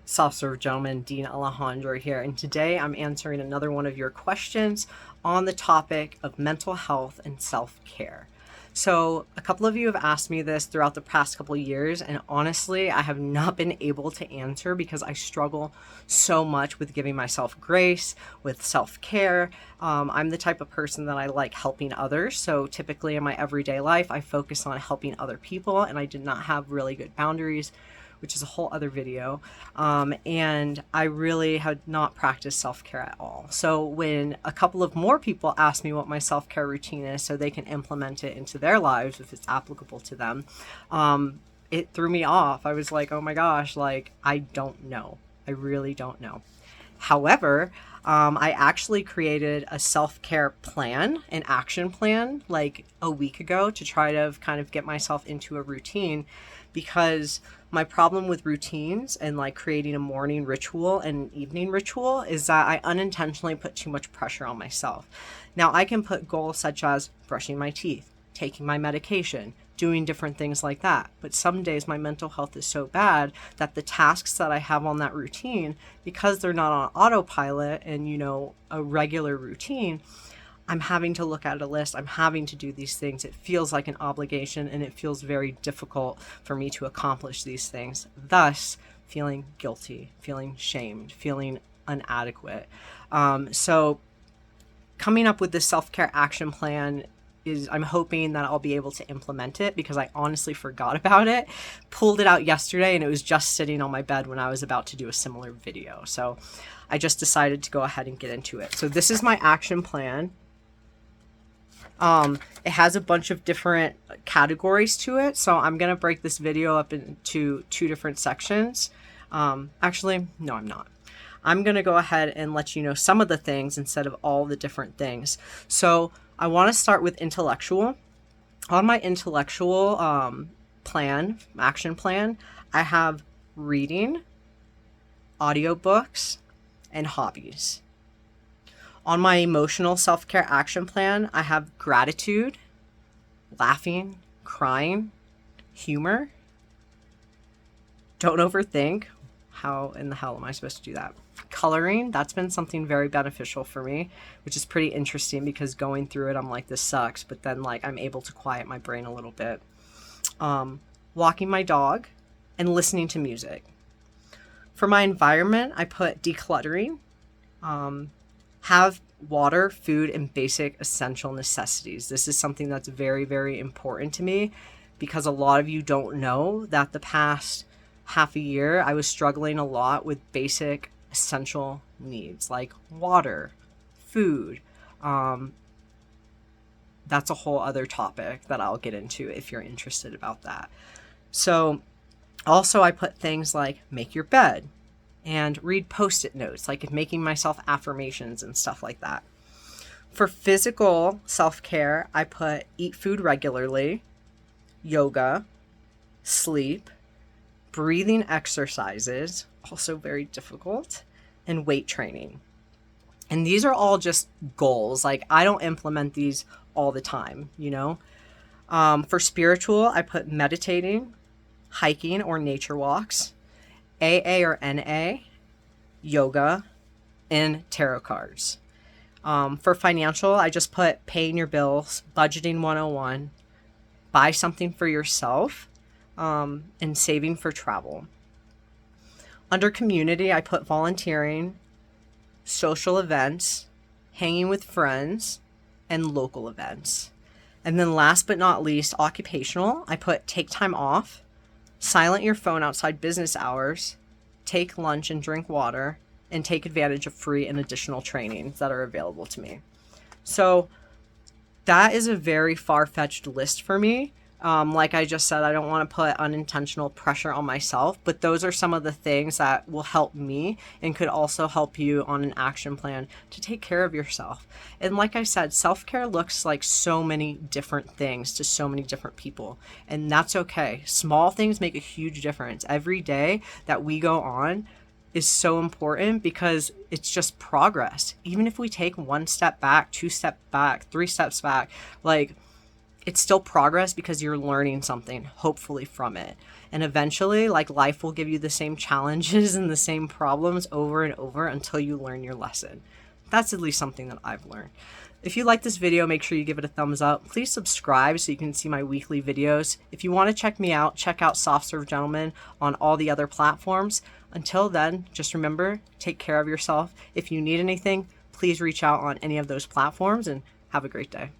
SoftServed Gentleman, Dean Alejandro here, and today I'm answering another one of your questions on the topic of mental health and self-care. So a couple of you have asked me this throughout the past couple of years, and honestly, I have not been able to answer because I struggle so much with giving myself grace, with self-care. I'm the type of person that I like helping others. So typically in my everyday life, I focus on helping other people, and I did not have really good boundaries, which is a whole other video. And I really had not practiced self-care at all. So when a couple of more people asked me what my self-care routine is so they can implement it into their lives if it's applicable to them, it threw me off. I was like, oh my gosh, like, I don't know. I really don't know. However, I actually created a self-care plan, an action plan, like a week ago to try to kind of get myself into a routine, because my problem with routines and like creating a morning ritual and an evening ritual is that I unintentionally put too much pressure on myself. Now, I can put goals such as brushing my teeth, taking my medication, doing different things like that. But some days my mental health is so bad that the tasks that I have on that routine, because they're not on autopilot and, a regular routine, I'm having to look at a list. I'm having to do these things. It feels like an obligation, and it feels very difficult for me to accomplish these things, thus feeling guilty, feeling shamed, feeling inadequate. So coming up with this self-care action plan I'm hoping that I'll be able to implement it, because I honestly forgot about it, pulled it out yesterday, and it was just sitting on my bed when I was about to do a similar video. So I just decided to go ahead and get into it. So this is my action plan. It has a bunch of different categories to it. So I'm going to break this video up into two different sections. Actually, no, I'm not. I'm going to go ahead and let you know some of the things instead of all the different things. So I want to start with intellectual. On my intellectual action plan, I have reading, audiobooks, and hobbies. On my emotional self-care action plan, I have gratitude, laughing, crying, humor. Don't overthink. How in the hell am I supposed to do that? Coloring, that's been something very beneficial for me, which is pretty interesting because going through it, I'm like, this sucks. But then like I'm able to quiet my brain a little bit. Walking my dog and listening to music. For my environment, I put decluttering, have water, food, and basic essential necessities. This is something that's very, very important to me, because a lot of you don't know that the past half a year, I was struggling a lot with basic essential needs like water, food. That's a whole other topic that I'll get into if you're interested about that. So also I put things like make your bed and read post-it notes, like making myself affirmations and stuff like that. For physical self-care, I put eat food regularly, yoga, sleep, breathing exercises, also very difficult, and weight training. And these are all just goals. Like, I don't implement these all the time, For spiritual, I put meditating, hiking or nature walks, AA or NA, yoga, and tarot cards. For financial, I just put paying your bills, budgeting 101, buy something for yourself, and saving for travel. Under community, I put volunteering, social events, hanging with friends, and local events. And then last but not least, occupational, I put take time off, silent your phone outside business hours, take lunch and drink water, and take advantage of free and additional trainings that are available to me. So that is a very far-fetched list for me. Like I just said, I don't want to put unintentional pressure on myself, but those are some of the things that will help me and could also help you on an action plan to take care of yourself. And like I said, self-care looks like so many different things to so many different people, and that's okay. Small things make a huge difference. Every day that we go on is so important because it's just progress. Even if we take one step back, two steps back, three steps back, like it's still progress because you're learning something, hopefully, from it. And eventually, like, life will give you the same challenges and the same problems over and over until you learn your lesson. That's at least something that I've learned. If you like this video, make sure you give it a thumbs up. Please subscribe so you can see my weekly videos. If you want to check me out, check out SoftServed Gentleman on all the other platforms. Until then, just remember, take care of yourself. If you need anything, please reach out on any of those platforms, and have a great day.